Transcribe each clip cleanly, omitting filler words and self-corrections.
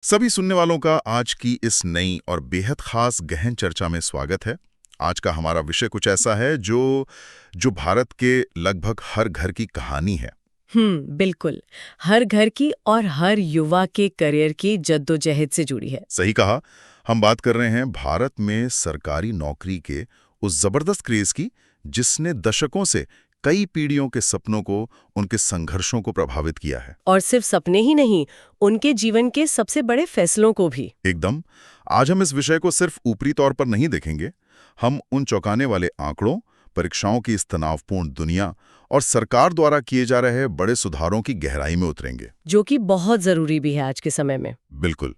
सभी सुनने वालों का आज की इस नई और बेहद खास गहन चर्चा में स्वागत है। आज का हमारा विषय कुछ ऐसा है जो जो भारत के लगभग हर घर की कहानी है। बिल्कुल। हर घर की और हर युवा के करियर की जद्दोजहद से जुड़ी है। सही कहा। हम बात कर रहे हैं भारत में सरकारी नौकरी के उस जबरदस्त क्रेज की जिसने दशकों से कई पीढ़ियों के सपनों को, उनके संघर्षों को प्रभावित किया है। और सिर्फ सपने ही नहीं, उनके जीवन के सबसे बड़े फैसलों को भी। एकदम। आज हम इस विषय को सिर्फ ऊपरी तौर पर नहीं देखेंगे। हम उन चौंकाने वाले आंकड़ों, परीक्षाओं की इस तनावपूर्ण दुनिया और सरकार द्वारा किए जा रहे बड़े सुधारों की गहराई में उतरेंगे, जो कि बहुत जरूरी भी है आज के समय में। बिल्कुल।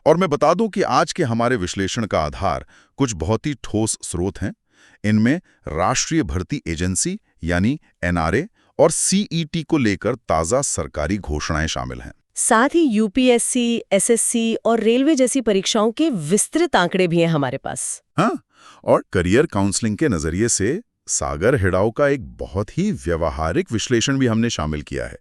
और मैं बता दूं कि आज के हमारे विश्लेषण का आधार कुछ बहुत ही ठोस स्रोत हैं। इनमें राष्ट्रीय भर्ती एजेंसी यानी एनआरए और सीईटी को लेकर ताजा सरकारी घोषणाएं शामिल हैं। साथ ही यूपीएससी, एसएससी और रेलवे जैसी परीक्षाओं के विस्तृत आंकड़े भी हैं हमारे पास। हाँ, और करियर काउंसलिंग के नजरिए से सागर हिडाउ का एक बहुत ही व्यवहारिक विश्लेषण भी हमने शामिल किया है।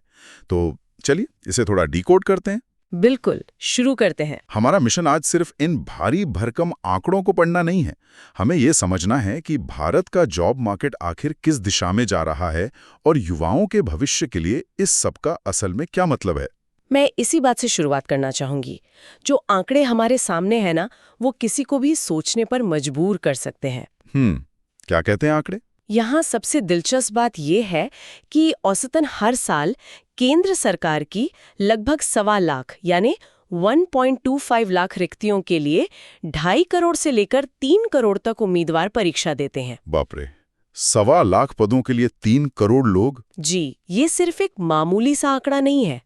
तो चलिए इसे थोड़ा डिकोड करते हैं। बिल्कुल, शुरू करते हैं। हमारा मिशन आज सिर्फ इन भारी भरकम आंकड़ों को पढ़ना नहीं है। हमें ये समझना है कि भारत का जॉब मार्केट आखिर किस दिशा में जा रहा है और युवाओं के भविष्य के लिए इस सब का असल में क्या मतलब है। मैं इसी बात से शुरुआत करना चाहूंगी। जो आंकड़े हमारे सामने हैं ना, वो किसी को भी सोचने पर मजबूर कर सकते हैं। क्या कहते हैं आंकड़े? यहाँ सबसे दिलचस्प बात यह है कि औसतन हर साल केंद्र सरकार की लगभग 1.25 लाख यानी 1.25 लाख रिक्तियों के लिए 2.5 करोड़ से लेकर 3 करोड़ तक उम्मीदवार परीक्षा देते हैं। बाप रे, 1.25 लाख पदों के लिए 3 करोड़ लोग? जी, ये सिर्फ एक मामूली सा आंकड़ा नहीं है।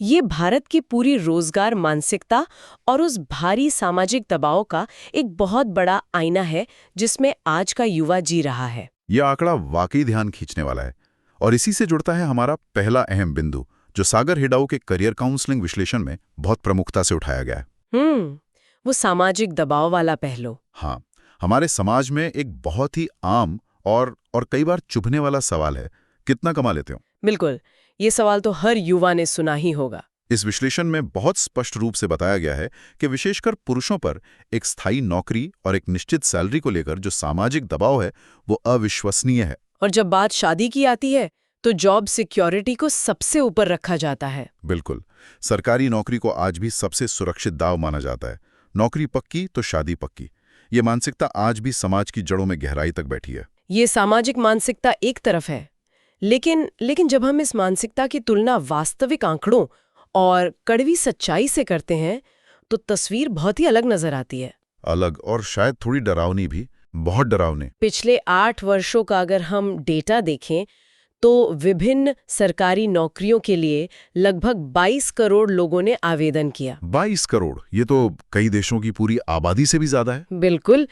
ये भारत की पूरी रोजगार मानसिकता और उस भारी सामाजिक दबाव का एक बहुत बड़ा आईना है जिसमें आज का युवा जी रहा है। यह आंकड़ा वाकई ध्यान खींचने वाला है और इसी से जुड़ता है हमारा पहला अहम बिंदु जो सागर हिडाउ के करियर काउंसलिंग विश्लेषण में बहुत प्रमुखता से उठाया गया है। वो सामाजिक दबाव वाला पहलू। हाँ, हमारे समाज में एक बहुत ही आम और कई बार चुभने वाला सवाल है, कितना कमा लेते हो? बिल्कुल, ये सवाल तो हर युवा ने सुना ही होगा। इस विश्लेषण में बहुत स्पष्ट रूप से बताया गया है कि विशेषकर पुरुषों पर एक स्थायी नौकरी और एक निश्चित सैलरी को लेकर जो सामाजिक दबाव है वो अविश्वसनीय है। और जब बात शादी की आती है तो जॉब सिक्योरिटी को सबसे ऊपर रखा जाता है। बिल्कुल, सरकारी नौकरी को आज भी सबसे सुरक्षित दाव माना जाता है। नौकरी पक्की तो शादी पक्की। ये मानसिकता आज भी समाज की जड़ों में गहराई तक बैठी है। ये सामाजिक मानसिकता एक तरफ है, लेकिन जब हम इस मानसिकता की तुलना वास्तविक आंकड़ों और कड़वी सच्चाई से करते हैं तो तस्वीर बहुत ही अलग नजर आती है। अलग और शायद थोड़ी डरावनी भी, बहुत डरावनी। पिछले 8 वर्षों का अगर हम डेटा देखें तो विभिन्न सरकारी नौकरियों के लिए लगभग 22 करोड़ लोगों ने आवेदन किया। 22 करोड़, ये तो कई देशों की पूरी आबादी से भी ज्यादा है। बिल्कुल।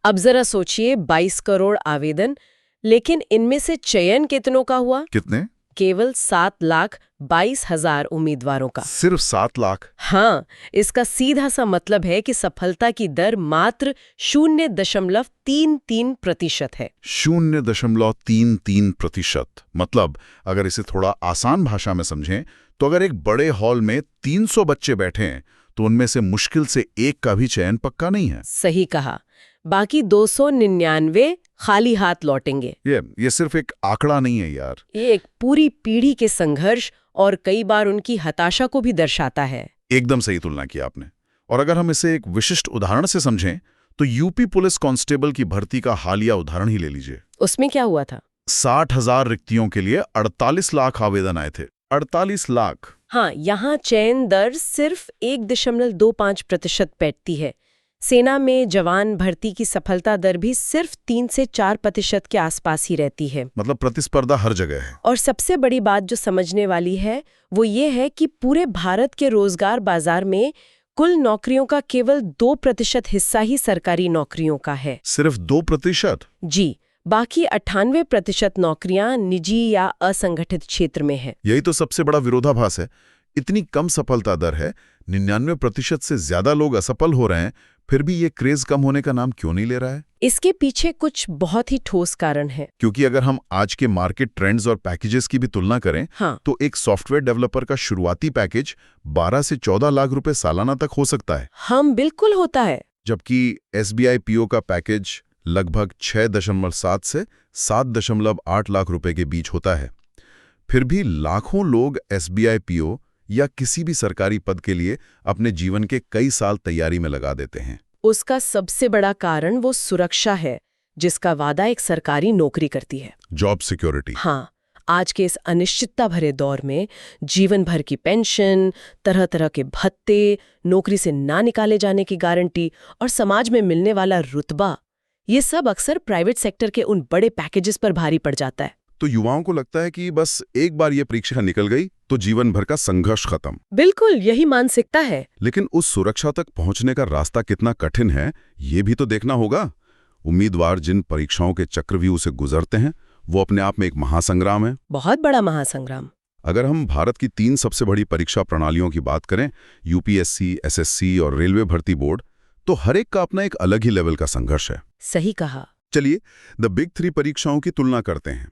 अब जरा सोचिए, 22 करोड़ आवेदन, लेकिन इनमें से चयन कितनों का हुआ? कितने? केवल 7,22,000 उम्मीदवारों का। सिर्फ 7 लाख? हाँ, इसका सीधा सा मतलब है कि सफलता की दर मात्र 0.33% है। 0.33%। मतलब अगर इसे थोड़ा आसान भाषा में समझें तो अगर एक बड़े हॉल में 300 बच्चे बैठे हैं तो उनमें से मुश्किल से एक का भी चयन पक्का नहीं है। सही कहा। बाकी 299 खाली हाथ लौटेंगे। ये सिर्फ एक आंकड़ा नहीं है यार, ये एक पूरी पीढ़ी के संघर्ष और कई बार उनकी हताशा को भी दर्शाता है। एकदम सही तुलना की आपने। और अगर हम इसे एक विशिष्ट उदाहरण से समझें तो यूपी पुलिस कांस्टेबल की भर्ती का हालिया उदाहरण ही ले लीजिए। उसमें क्या हुआ था? 60,000 रिक्तियों के लिए 48 लाख आवेदन आए थे। 48 लाख। हाँ, यहाँ चयन दर सिर्फ 1.25% बैठती है। सेना में जवान भर्ती की सफलता दर भी सिर्फ 3 से 4% के आसपास ही रहती है। मतलब प्रतिस्पर्धा हर जगह है। और सबसे बड़ी बात जो समझने वाली है वो ये है कि पूरे भारत के रोजगार बाजार में कुल नौकरियों का केवल 2% हिस्सा ही सरकारी नौकरियों का है। सिर्फ 2%? जी, बाकी 98% नौकरियां निजी या असंगठित क्षेत्र में है। यही तो सबसे बड़ा विरोधाभास है। इतनी कम सफलता दर है, 99% से ज्यादा लोग असफल हो रहे हैं, फिर भी ये क्रेज कम होने का नाम क्यों नहीं ले रहा है? इसके पीछे कुछ बहुत ही ठोस कारण है। क्योंकि अगर हम आज के मार्केट ट्रेंड्स और पैकेजेस की भी तुलना करें, हाँ। तो एक सॉफ्टवेयर डेवलपर का शुरुआती पैकेज 12 से 14 लाख रुपए सालाना तक हो सकता है। हम बिल्कुल होता है। जबकि SBI PO का पैकेज लगभग 6.7 से 7.8 लाख रुपए के बीच होता है। फिर भी लाखों लोग SBI PO या किसी भी सरकारी पद के लिए अपने जीवन के कई साल तैयारी में लगा देते हैं। उसका सबसे बड़ा कारण वो सुरक्षा है जिसका वादा एक सरकारी नौकरी करती है। Job security. हाँ, आज के इस अनिश्चितता भरे दौर में जीवन भर की पेंशन, तरह तरह के भत्ते, नौकरी से ना निकाले जाने की गारंटी और समाज में मिलने वाला रुतबा, ये सब अक्सर प्राइवेट सेक्टर के उन बड़े पैकेजेस पर भारी पड़ जाता है। तो युवाओं को लगता है कि बस एक बार ये परीक्षा निकल गई तो जीवन भर का संघर्ष खत्म। बिल्कुल यही मानसिकता है। लेकिन उस सुरक्षा तक पहुंचने का रास्ता कितना कठिन है, ये भी तो देखना होगा। उम्मीदवार जिन परीक्षाओं के चक्रव्यूह से गुजरते हैं, वो अपने आप में एक महासंग्राम है। बहुत बड़ा महासंग्राम। अगर हम भारत की 3 सबसे बड़ी परीक्षा प्रणालियों की बात करें, UPSC, SSC और रेलवे भर्ती बोर्ड, तो हर एक का अपना एक अलग ही लेवल का संघर्ष है। सही कहा। चलिए द बिग 3 परीक्षाओं की तुलना करते हैं।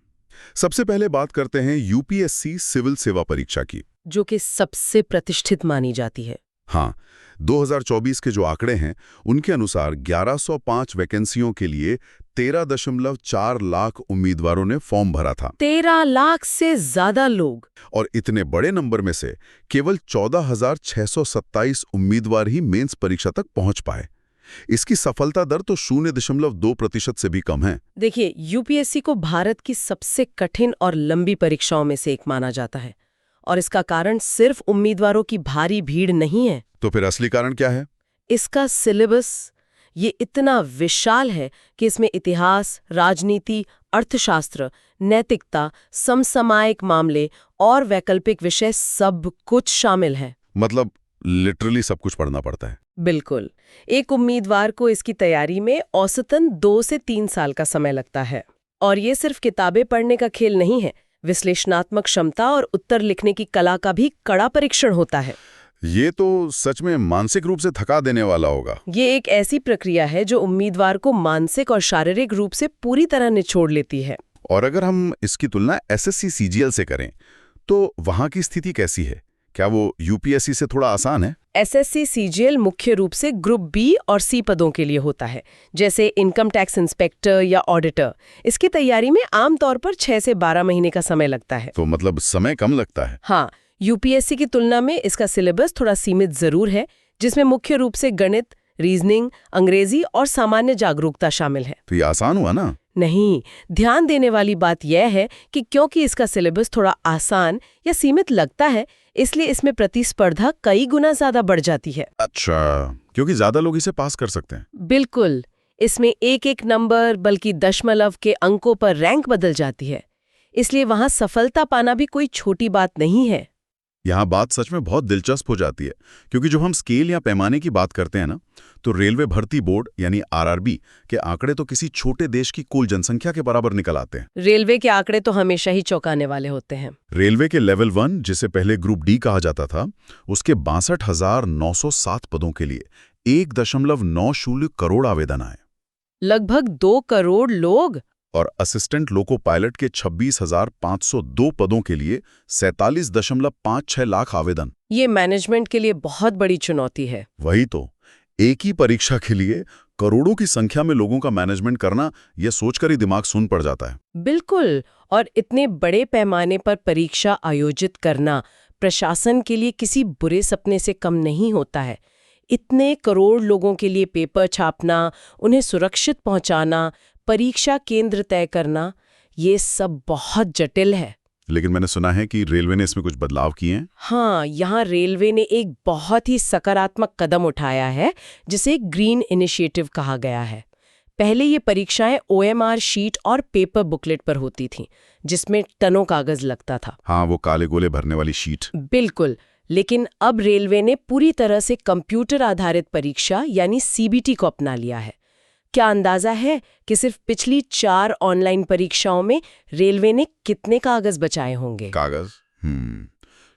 सबसे पहले बात करते हैं UPSC सिविल सेवा परीक्षा की, जो कि सबसे प्रतिष्ठित मानी जाती है। हाँ, 2024 के जो आंकड़े हैं उनके अनुसार 1105 वैकेंसियों के लिए 13.4 लाख उम्मीदवारों ने फॉर्म भरा था। 13 लाख से ज्यादा लोग। और इतने बड़े नंबर में से केवल 14,627 उम्मीदवार ही मेंस परीक्षा तक पहुंच पाए। इसकी सफलता दर तो 0.2% से भी कम है। देखिए, UPSC को भारत की सबसे कठिन और लंबी परीक्षाओं में से एक माना जाता है, और इसका कारण सिर्फ उम्मीदवारों की भारी भीड़ नहीं है। तो फिर असली कारण क्या है? इसका सिलेबस ये इतना विशाल है कि इसमें इतिहास, राजनीति, अर्थशास्त्र, नैतिकता, समसामयिक मामले और वैकल्पिक विषय सब कुछ शामिल है। मतलब लिटरली सब कुछ पढ़ना पड़ता है। बिल्कुल। एक उम्मीदवार को इसकी तैयारी में औसतन 2 से 3 साल का समय लगता है। और ये सिर्फ किताबें पढ़ने का खेल नहीं है, विश्लेषणात्मक क्षमता और उत्तर लिखने की कला का भी कड़ा परीक्षण होता है। ये तो सच में मानसिक रूप से थका देने वाला होगा। ये एक ऐसी प्रक्रिया है जो उम्मीदवार को मानसिक और शारीरिक रूप से पूरी तरह निचोड़ लेती है। और अगर हम इसकी तुलना SSC CGL से करें, तो वहां की स्थिति कैसी है? क्या वो UPSC से थोड़ा आसान है? SSC CGL मुख्य रूप से ग्रुप B और C पदों के लिए होता है, जैसे इनकम टैक्स इंस्पेक्टर या ऑडिटर। इसकी तैयारी में आमतौर पर 6 से 12 महीने का समय लगता है। तो मतलब समय कम लगता है। हाँ, UPSC की तुलना में इसका सिलेबस थोड़ा सीमित जरूर है, जिसमें मुख्य रूप से गणित, रीजनिंग, अंग्रेजी और सामान्य जागरूकता शामिल है। तो ये आसान हुआ ना? नहीं, ध्यान देने वाली बात यह है कि क्योंकि इसका सिलेबस थोड़ा आसान या सीमित लगता है, इसलिए इसमें प्रतिस्पर्धा कई गुना ज्यादा बढ़ जाती है। अच्छा, क्योंकि ज्यादा लोग इसे पास कर सकते हैं। बिल्कुल। इसमें एक नंबर बल्कि दशमलव के अंकों पर रैंक बदल जाती है, इसलिए वहां सफलता पाना भी कोई छोटी बात नहीं है। यहाँ बात सच में बहुत दिलचस्प हो जाती है, क्योंकि जब हम स्केल या पैमाने की बात करते हैं ना, तो रेलवे भर्ती बोर्ड यानी RRB के आंकड़े तो किसी छोटे देश की कुल जनसंख्या के बराबर निकल आते हैं। रेलवे के आंकड़े तो हमेशा ही चौंकाने वाले होते हैं। रेलवे के लेवल 1, जिसे पहले ग्रुप D कहा जाता था, उसके 62,907 पदों के लिए 1.90 करोड़ आवेदन आए। लगभग 2 करोड़ लोग। और असिस्टेंट लोको पायलट के 26,502 पदों के लिए 47.56 लाख आवेदन। ये मैनेजमेंट के लिए बहुत बड़ी चुनौती है। वही तो, एक ही परीक्षा के लिए करोड़ों की संख्या में लोगों का मैनेजमेंट करना, यह सोचकर ही दिमाग सुन्न पड़ जाता है। बिल्कुल। और इतने बड़े पैमाने पर परीक्षा आयोजित करना प्रशासन के लिए किसी बुरे सपने से कम नहीं होता है। इतने करोड़ लोगों के लिए पेपर छापना, उन्हें सुरक्षित पहुंचाना, परीक्षा केंद्र तय करना, ये सब बहुत जटिल है। लेकिन मैंने सुना है कि रेलवे ने इसमें कुछ बदलाव किए हैं। हाँ, यहाँ रेलवे ने एक बहुत ही सकारात्मक कदम उठाया है, जिसे ग्रीन इनिशिएटिव कहा गया है। पहले ये परीक्षाएं OMR शीट और पेपर बुकलेट पर होती थीं, जिसमें टनों कागज लगता था। हाँ, वो काले गोले भरने वाली शीट। बिल्कुल। लेकिन अब रेलवे ने पूरी तरह से कंप्यूटर आधारित परीक्षा यानी CBT को अपना लिया है। क्या अंदाजा है कि सिर्फ पिछली 4 ऑनलाइन परीक्षाओं में रेलवे ने कितने कागज बचाए होंगे? कागज?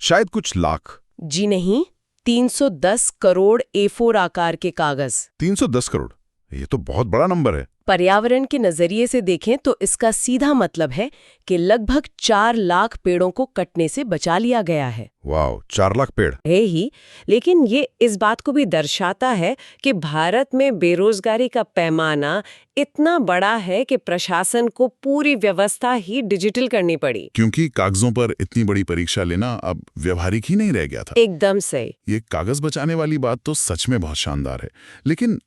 शायद कुछ लाख। जी नहीं, 310 करोड़ A4 आकार के कागज। 310 करोड़? ये तो बहुत बड़ा नंबर है। पर्यावरण के नजरिए से देखें तो इसका सीधा मतलब है कि लगभग 4 लाख पेड़ों को कटने से बचा लिया गया है। वाह, 4 लाख पेड़। है ही, लेकिन ये इस बात को भी दर्शाता है कि भारत में बेरोजगारी का पैमाना इतना बड़ा है कि प्रशासन को पूरी व्यवस्था ही डिजिटल करनी पड़ी। क्योंकि कागजों पर इतनी बड़ी परीक्षा लेना अब व्यवहारिक ही नहीं रह गया था। एकदम सही। ये कागज बचाने वाली बात तो सच में बहुत शानदार है, लेकिन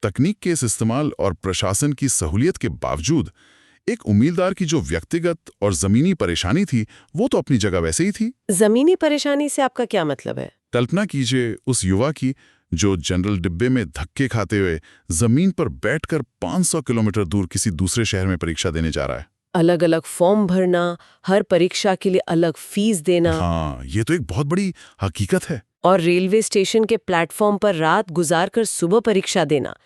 तकनीक के इस इस्तेमाल और प्रशासन की सहूलियत के बावजूद एक उम्मीदवार की जो व्यक्तिगत और जमीनी परेशानी थी वो तो अपनी जगह वैसे ही थी। जमीनी परेशानी से आपका क्या मतलब है? कल्पना कीजिए उस युवा की जो जनरल डिब्बे में धक्के खाते हुए जमीन पर बैठकर 500 किलोमीटर दूर किसी दूसरे शहर में परीक्षा देने जा रहा है। अलग अलग फॉर्म भरना, हर परीक्षा के लिए अलग फीस देना। हाँ, ये तो एक बहुत बड़ी हकीकत है। और रेलवे स्टेशन के प्लेटफॉर्म पर रात गुजारकर सुबह परीक्षा देना।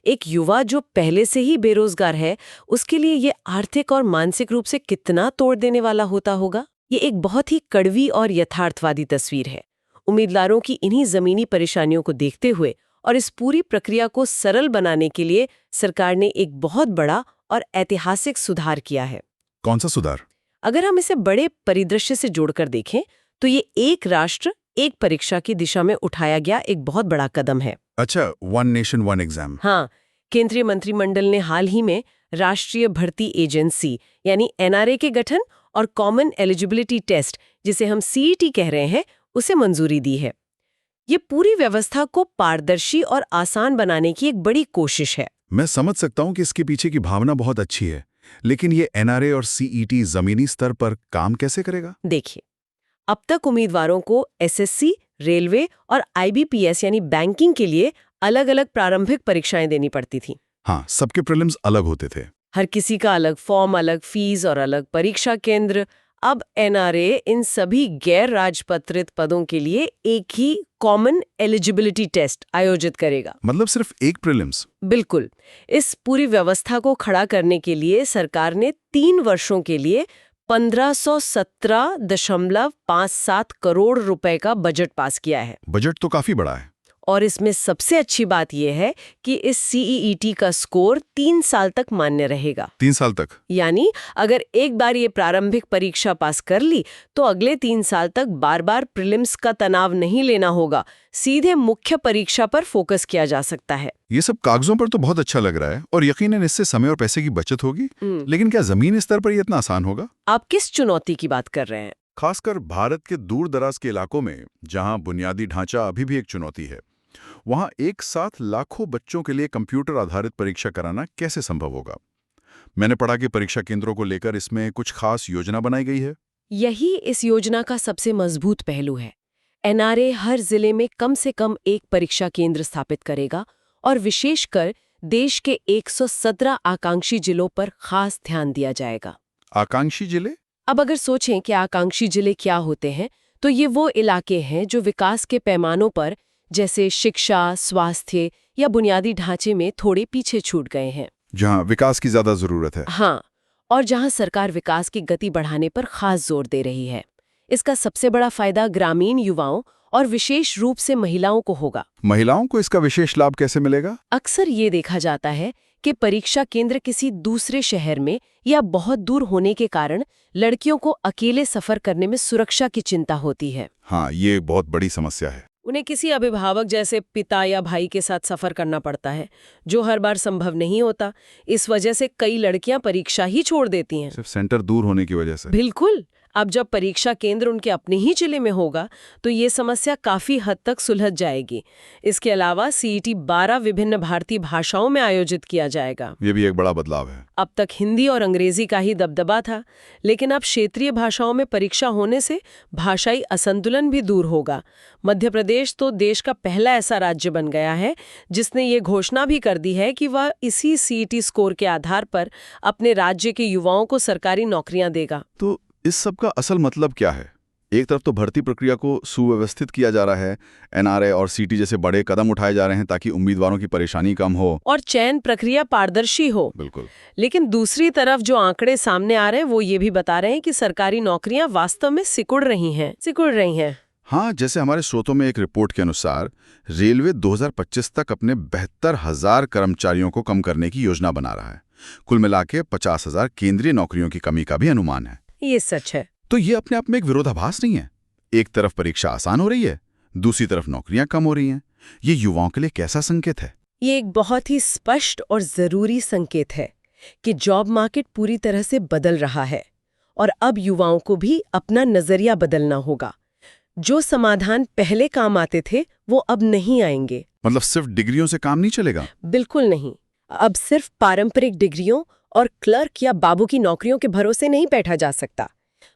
एक युवा जो पहले से ही बेरोजगार है, उसके लिए ये आर्थिक और मानसिक रूप से कितना तोड़ देने वाला होता होगा। ये एक बहुत ही कड़वी और यथार्थवादी तस्वीर है। उम्मीदवारों की इन्हीं जमीनी परेशानियों को देखते हुए और इस पूरी प्रक्रिया को सरल बनाने के लिए सरकार ने एक बहुत बड़ा और ऐतिहासिक सुधार किया है। कौन सा सुधार? अगर हम इसे बड़े परिदृश्य से जोड़कर देखें तो ये एक राष्ट्र एक परीक्षा की दिशा में उठाया गया एक बहुत बड़ा कदम है। अच्छा, वन नेशन वन एग्जाम। हाँ, केंद्रीय मंत्रिमंडल ने हाल ही में राष्ट्रीय भर्ती एजेंसी यानी एनआरए के गठन और कॉमन एलिजिबिलिटी टेस्ट, जिसे हम सीईटी कह रहे हैं, उसे मंजूरी दी है। ये पूरी व्यवस्था को पारदर्शी और आसान बनाने की एक बड़ी कोशिश है। मैं समझ सकता हूं कि इसके पीछे की भावना बहुत अच्छी है, लेकिन ये एनआरए और सीईटी जमीनी स्तर पर काम कैसे करेगा? देखिए, अब तक उम्मीदवारों को एसएससी, रेलवे और आईबीपीएस यानी बैंकिंग के लिए अलग-अलग प्रारंभिक परीक्षाएं देनी पड़ती थी। हाँ, सबके प्रीलिम्स अलग होते थे। हर किसी का अलग फॉर्म, अलग फीस और अलग परीक्षा केंद्र। अब एनआरए इन सभी गैर राजपत्रित पदों के लिए एक ही कॉमन एलिजिबिलिटी टेस्ट आयोजित करेगा। मतलब सिर्फ एक प्रीलिम्स? बिल्कुल। इस पूरी व्यवस्था को खड़ा करने के लिए सरकार ने 3 वर्षों के लिए 1517.57 करोड़ रुपए का बजट पास किया है। बजट तो काफी बड़ा है। और इसमें सबसे अच्छी बात यह है कि इस सीईटी का स्कोर 3 साल तक मान्य रहेगा। 3 साल तक? यानी अगर एक बार ये प्रारंभिक परीक्षा पास कर ली तो अगले 3 साल तक बार बार प्रीलिम्स का तनाव नहीं लेना होगा, सीधे मुख्य परीक्षा पर फोकस किया जा सकता है। ये सब कागजों पर तो बहुत अच्छा लग रहा है और यकीनन इससे समय और पैसे की बचत होगी, लेकिन क्या जमीनी स्तर पर ये इतना आसान होगा? आप किस चुनौती की बात कर रहे हैं? खासकर भारत के दूर दराज के इलाकों में, जहां बुनियादी ढांचा अभी भी एक चुनौती है, वहां एक साथ लाखों बच्चों के लिए कंप्यूटर आधारित परीक्षा कराना कैसे संभव होगा? मैंने पढ़ा कि परीक्षा केंद्रों को लेकर इसमें कुछ खास योजना बनाई गई है। यही इस योजना का सबसे मजबूत पहलू है। एनआरए हर जिले में कम से कम एक परीक्षा केंद्र स्थापित करेगा और विशेषकर देश के 117 आकांक्षी जिलों पर खास ध्यान दिया जाएगा। आकांक्षी जिले? अब अगर सोचें कि आकांक्षी जिले क्या होते हैं, तो ये वो इलाके हैं जो विकास के पैमानों पर, जैसे शिक्षा, स्वास्थ्य या बुनियादी ढांचे में थोड़े पीछे छूट गए हैं। जहां विकास की ज्यादा जरूरत है। हाँ, और जहां सरकार विकास की गति बढ़ाने पर खास जोर दे रही है। इसका सबसे बड़ा फायदा ग्रामीण युवाओं और विशेष रूप से महिलाओं को होगा। महिलाओं को इसका विशेष लाभ कैसे मिलेगा? अक्सर ये देखा जाता है कि परीक्षा केंद्र किसी दूसरे शहर में या बहुत दूर होने के कारण लड़कियों को अकेले सफर करने में सुरक्षा की चिंता होती है। हाँ, ये बहुत बड़ी समस्या है। उन्हें किसी अभिभावक जैसे पिता या भाई के साथ सफर करना पड़ता है, जो हर बार संभव नहीं होता। इस वजह से कई लड़कियां परीक्षा ही छोड़ देती हैं। सिर्फ सेंटर दूर होने की वजह से? बिल्कुल। अब जब परीक्षा केंद्र उनके अपने ही जिले में होगा तो ये समस्या काफी हद तक सुलझ जाएगी। इसके अलावा सीईटी 12 विभिन्न भारतीय भाषाओं में आयोजित किया जाएगा। ये भी एक बड़ा बदलाव है। अब तक हिंदी और अंग्रेजी का ही दबदबा था, लेकिन अब क्षेत्रीय भाषाओं में परीक्षा होने से भाषाई असंतुलन भी दूर होगा। मध्य प्रदेश तो देश का पहला ऐसा राज्य बन गया है जिसने ये घोषणा भी कर दी है कि वह इसी सीईटी स्कोर के आधार पर अपने राज्य के युवाओं को सरकारी नौकरियां देगा। तो इस सब का असल मतलब क्या है? एक तरफ तो भर्ती प्रक्रिया को सुव्यवस्थित किया जा रहा है, एनआरए और सीटी जैसे बड़े कदम उठाए जा रहे हैं ताकि उम्मीदवारों की परेशानी कम हो और चयन प्रक्रिया पारदर्शी हो। बिल्कुल। लेकिन दूसरी तरफ जो आंकड़े सामने आ रहे हैं वो ये भी बता रहे हैं कि सरकारी नौकरियां वास्तव में सिकुड़ रही हैं। हाँ, जैसे हमारे स्रोतों में एक रिपोर्ट के अनुसार रेलवे 2025 तक अपने 72,000 कर्मचारियों को कम करने की योजना बना रहा है। कुल मिलाके 50,000 केंद्रीय नौकरियों की कमी का भी अनुमान है। ये सच है। तो ये अपने आप में एक विरोधाभास नहीं है? एक तरफ परीक्षा आसान हो रही है, दूसरी तरफ नौकरियां कम हो रही हैं। ये युवाओं के लिए कैसा संकेत है? ये एक बहुत ही स्पष्ट और जरूरी संकेत है कि जॉब मार्केट पूरी तरह से बदल रहा है और अब युवाओं को भी अपना नजरिया बदलना होगा। जो समाधान पहले काम आते थे वो अब नहीं आएंगे। मतलब सिर्फ डिग्रियों से काम नहीं चलेगा? बिल्कुल नहीं। अब सिर्फ पारंपरिक डिग्रियों और क्लर्क या बाबू की नौकरियों के भरोसे नहीं बैठा जा सकता।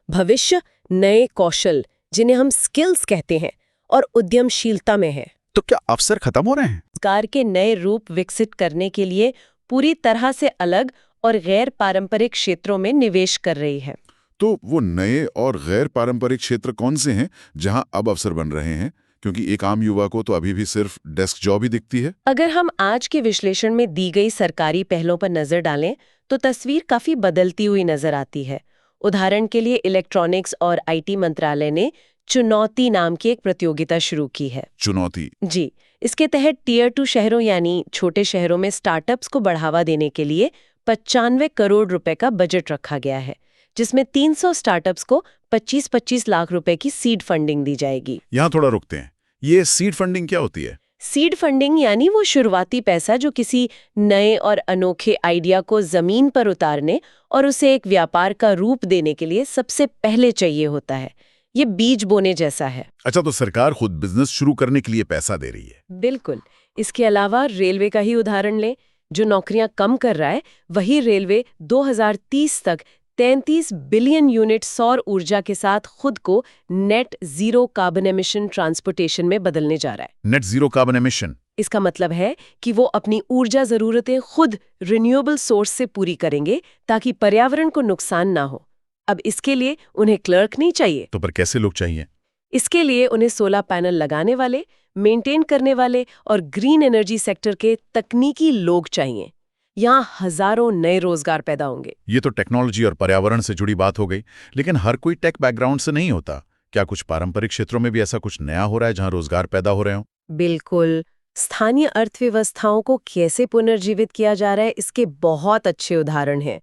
भविष्य नए कौशल, जिन्हें हम स्किल्स कहते हैं, और उद्यमशीलता में है। तो क्या अवसर खत्म हो रहे हैं? रोजगार के नए रूप विकसित करने के लिए पूरी तरह से अलग और गैर पारंपरिक क्षेत्रों में निवेश कर रही है। तो वो नए और गैर पारंपरिक क्षेत्र कौन से हैं जहां अब अवसर बन रहे हैं? क्योंकि एक आम युवा को तो अभी भी सिर्फ डेस्क जॉब ही दिखती है। अगर हम आज के विश्लेषण में दी गई सरकारी पहलों पर नजर डालें तो तस्वीर काफी बदलती हुई नजर आती है। उदाहरण के लिए इलेक्ट्रॉनिक्स और आईटी मंत्रालय ने चुनौती नाम की एक प्रतियोगिता शुरू की है। चुनौती? जी, इसके तहत टियर 2 शहरों यानी छोटे शहरों में स्टार्टअप्स को बढ़ावा देने के लिए 95 करोड़ रुपए का बजट रखा गया है, जिसमें 300 स्टार्टअप्स को 25-25 लाख रुपए की सीड फंडिंग दी जाएगी। यहाँ थोड़ा रुकते हैं, ये सीड फंडिंग क्या होती है? सीड फंडिंग यानी वो शुरुआती पैसा जो किसी नए और अनोखे आइडिया को जमीन पर उतारने और उसे एक व्यापार का रूप देने के लिए सबसे पहले चाहिए होता है। ये बीज बोने जैसा है। अच्छा, तो सरकार खुद बिजनेस शुरू करने के लिए पैसा दे रही है? बिल्कुल। इसके अलावा रेलवे का ही उदाहरण लें, जो नौकरियां कम कर रहा है, वही रेलवे 2030 तक 33 बिलियन यूनिट सौर ऊर्जा के साथ खुद को net zero carbon emission transportation में बदलने जा रहा है। Net zero carbon emission? इसका मतलब है कि वो अपनी ऊर्जा जरूरतें खुद रिन्यूएबल सोर्स से पूरी करेंगे ताकि पर्यावरण को नुकसान ना हो। अब इसके लिए उन्हें क्लर्क नहीं चाहिए। तो पर कैसे लोग चाहिए? इसके लिए उन्हें सोलर पैनल लगाने वाले, मेंटेन करने वाले और ग्रीन एनर्जी सेक्टर के तकनीकी लोग चाहिए। यहाँ हजारों नए रोजगार पैदा होंगे। ये तो टेक्नोलॉजी और पर्यावरण से जुड़ी बात हो गई, लेकिन हर कोई टेक बैकग्राउंड से नहीं होता। क्या कुछ पारंपरिक क्षेत्रों में भी ऐसा कुछ नया हो रहा है जहां रोजगार पैदा हो रहे हो? बिल्कुल। स्थानीय अर्थव्यवस्थाओं को कैसे पुनर्जीवित किया जा रहा है, इसके बहुत अच्छे उदाहरण हैं।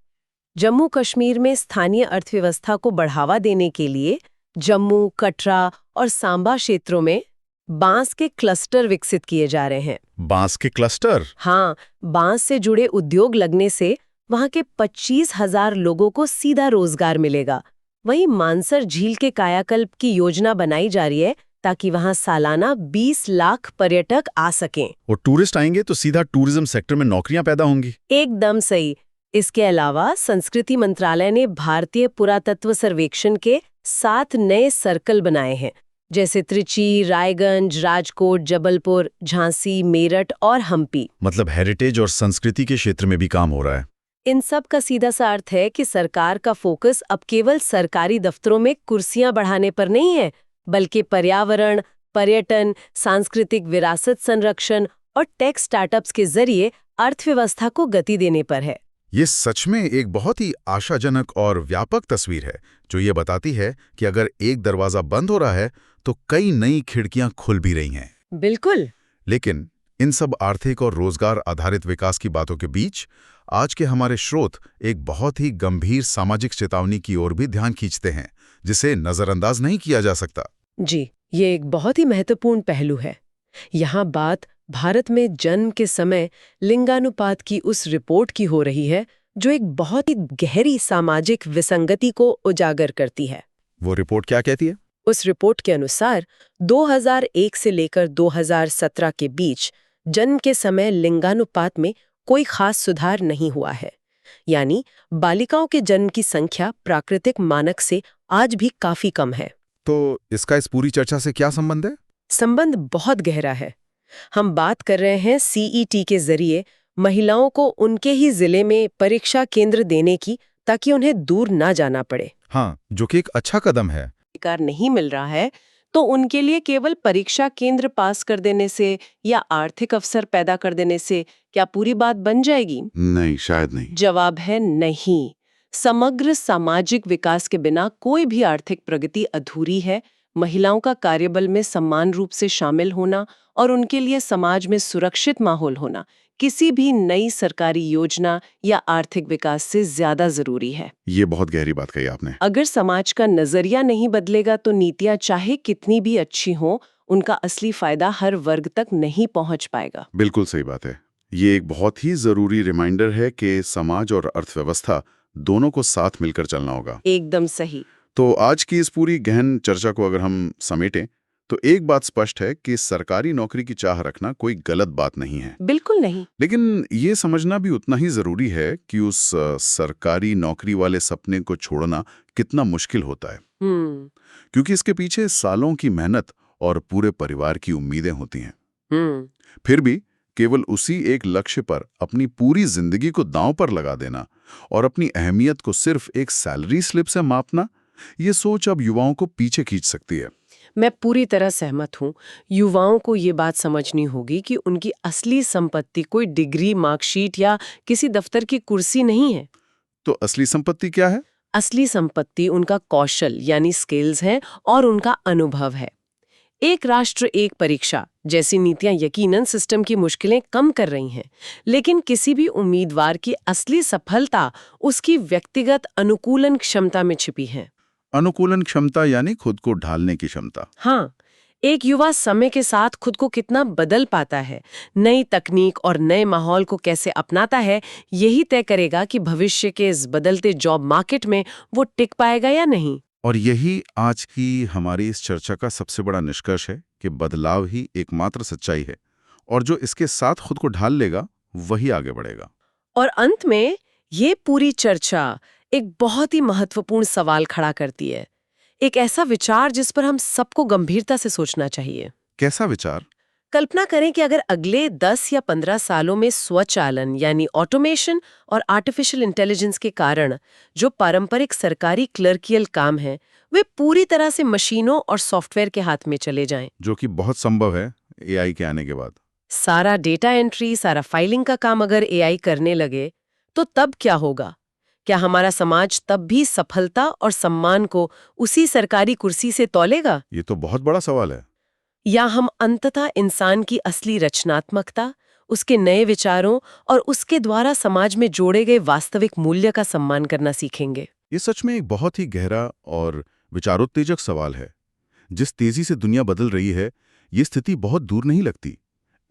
जम्मू कश्मीर में स्थानीय अर्थव्यवस्था को बढ़ावा देने के लिए जम्मू, कटरा और सांबा क्षेत्रों में बांस के क्लस्टर विकसित किए जा रहे हैं। बांस के क्लस्टर? हाँ, बांस से जुड़े उद्योग लगने से वहां के 25,000 लोगों को सीधा रोजगार मिलेगा। वहीं मानसर झील के कायाकल्प की योजना बनाई जा रही है ताकि वहां सालाना 20 लाख पर्यटक आ सकें। और टूरिस्ट आएंगे तो सीधा टूरिज्म सेक्टर में नौकरियां पैदा होंगी। एकदम सही। इसके अलावा संस्कृति मंत्रालय ने भारतीय पुरातत्व सर्वेक्षण के 7 नए सर्कल बनाए हैं, जैसे त्रिची, रायगंज, राजकोट, जबलपुर, झांसी, मेरठ और हम्पी। मतलब हेरिटेज और संस्कृति के क्षेत्र में भी काम हो रहा है। इन सब का सीधा सा अर्थ है कि सरकार का फोकस अब केवल सरकारी दफ्तरों में कुर्सियां बढ़ाने पर नहीं है, बल्कि पर्यावरण, पर्यटन, सांस्कृतिक विरासत संरक्षण और टेक स्टार्टअप्स के जरिए अर्थव्यवस्था को गति देने पर है। ये सच में एक बहुत ही आशाजनक और व्यापक तस्वीर है, जो ये बताती है कि अगर एक दरवाजा बंद हो रहा है तो कई नई खिड़कियां खुल भी रही हैं। बिल्कुल। लेकिन इन सब आर्थिक और रोजगार आधारित विकास की बातों के बीच आज के हमारे स्रोत एक बहुत ही गंभीर सामाजिक चेतावनी की ओर भी ध्यान खींचते हैं, जिसे नजरअंदाज नहीं किया जा सकता। जी, ये एक बहुत ही महत्वपूर्ण पहलू है। यहाँ बात भारत में जन्म के समय लिंगानुपात की उस रिपोर्ट की हो रही है जो एक बहुत ही गहरी सामाजिक विसंगति को उजागर करती है। वो रिपोर्ट क्या कहती है? उस रिपोर्ट के अनुसार 2001 से लेकर 2017 के बीच जन्म के समय लिंगानुपात में कोई खास सुधार नहीं हुआ है। यानी बालिकाओं के जन्म की संख्या प्राकृतिक मानक से आज भी काफी कम है। तो इसका इस पूरी चर्चा से क्या संबंध है? संबंध बहुत गहरा है। हम बात कर रहे हैं सीईटी के जरिए महिलाओं को उनके ही जिले में परीक्षा केंद्र देने की, ताकि उन्हें दूर ना जाना पड़े। हाँ, जो कि एक अच्छा कदम है। अधिकार नहीं मिल रहा है तो उनके लिए केवल परीक्षा केंद्र पास कर देने से या आर्थिक अवसर पैदा कर देने से क्या पूरी बात बन जाएगी? नहीं, शायद नहीं। जवाब है नहीं। समग्र सामाजिक विकास के बिना कोई भी आर्थिक प्रगति अधूरी है, महिलाओं का कार्यबल में समान रूप से शामिल होना और उनके लिए समाज में सुरक्षित माहौल होना किसी भी नई सरकारी योजना या आर्थिक विकास से ज्यादा जरूरी है। ये बहुत गहरी बात कही आपने। अगर समाज का नजरिया नहीं बदलेगा तो नीतियां चाहे कितनी भी अच्छी हों, उनका असली फायदा हर वर्ग तक नहीं पहुंच पाएगा। बिल्कुल सही बात है। ये एक बहुत ही जरूरी रिमाइंडर है कि समाज और अर्थव्यवस्था दोनों को साथ मिलकर चलना होगा। एकदम सही। तो आज की इस पूरी गहन चर्चा को अगर हम समेटें तो एक बात स्पष्ट है कि सरकारी नौकरी की चाह रखना कोई गलत बात नहीं है। बिल्कुल नहीं। लेकिन ये समझना भी उतना ही जरूरी है कि उस सरकारी नौकरी वाले सपने को छोड़ना कितना मुश्किल होता है, क्योंकि इसके पीछे सालों की मेहनत और पूरे परिवार की उम्मीदें होती हैं। फिर भी केवल उसी एक लक्ष्य पर अपनी पूरी जिंदगी को दांव पर लगा देना और अपनी अहमियत को सिर्फ एक सैलरी स्लिप से मापना, ये सोच अब युवाओं को पीछे खींच सकती है। मैं पूरी तरह सहमत हूँ। युवाओं को ये बात समझनी होगी कि उनकी असली संपत्ति कोई डिग्री, मार्कशीट या किसी दफ्तर की कुर्सी नहीं है। तो असली संपत्ति क्या है? असली संपत्ति उनका कौशल यानी स्किल्स हैं और उनका अनुभव है। एक राष्ट्र एक परीक्षा जैसी नीतियां यकीनन सिस्टम की मुश्किलें कम कर रही हैं, लेकिन किसी भी उम्मीदवार की असली सफलता उसकी व्यक्तिगत अनुकूलन क्षमता में छिपी है। अनुकूलन क्षमता यानी खुद को ढालने की क्षमता। हाँ, एक युवा समय के साथ खुद को कितना बदल पाता है, नई तकनीक और नए माहौल को कैसे अपनाता है, यही तय करेगा कि भविष्य के इस बदलते जॉब मार्केट में वो टिक पाएगा या नहीं। और यही आज की हमारी इस चर्चा का सबसे बड़ा निष्कर्ष है कि बदलाव ही एकमात्र सच्चाई है और जो इसके साथ खुद को ढाल लेगा वही आगे बढ़ेगा। और अंत में ये पूरी चर्चा एक बहुत ही महत्वपूर्ण सवाल खड़ा करती है, एक ऐसा विचार जिस पर हम सबको गंभीरता से सोचना चाहिए। कैसा विचार? कल्पना करें कि अगर अगले 10 या 15 सालों में स्वचालन यानी ऑटोमेशन और आर्टिफिशियल इंटेलिजेंस के कारण जो पारंपरिक सरकारी क्लर्कियल काम हैं, वे पूरी तरह से मशीनों और सॉफ्टवेयर के हाथ में चले जाएं। जो कि बहुत संभव है एआई के आने के बाद। सारा डेटा एंट्री, सारा फाइलिंग का काम अगर एआई करने लगे तो तब क्या होगा? क्या हमारा समाज तब भी सफलता और सम्मान को उसी सरकारी कुर्सी से तौलेगा? ये तो बहुत बड़ा सवाल है। या हम अंततः इंसान की असली रचनात्मकता, उसके नए विचारों और उसके द्वारा समाज में जोड़े गए वास्तविक मूल्य का सम्मान करना सीखेंगे? ये सच में एक बहुत ही गहरा और विचारोत्तेजक सवाल है। जिस तेजी से दुनिया बदल रही है, ये स्थिति बहुत दूर नहीं लगती।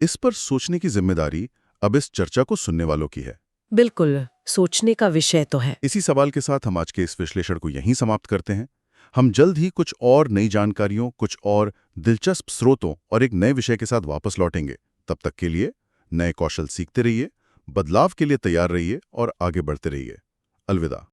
इस पर सोचने की जिम्मेदारी अब इस चर्चा को सुनने वालों की है। बिल्कुल, सोचने का विषय तो है। इसी सवाल के साथ हम आज के इस विश्लेषण को यहीं समाप्त करते हैं। हम जल्द ही कुछ और नई जानकारियों, कुछ और दिलचस्प स्रोतों और एक नए विषय के साथ वापस लौटेंगे। तब तक के लिए नए कौशल सीखते रहिए, बदलाव के लिए तैयार रहिए और आगे बढ़ते रहिए। अलविदा।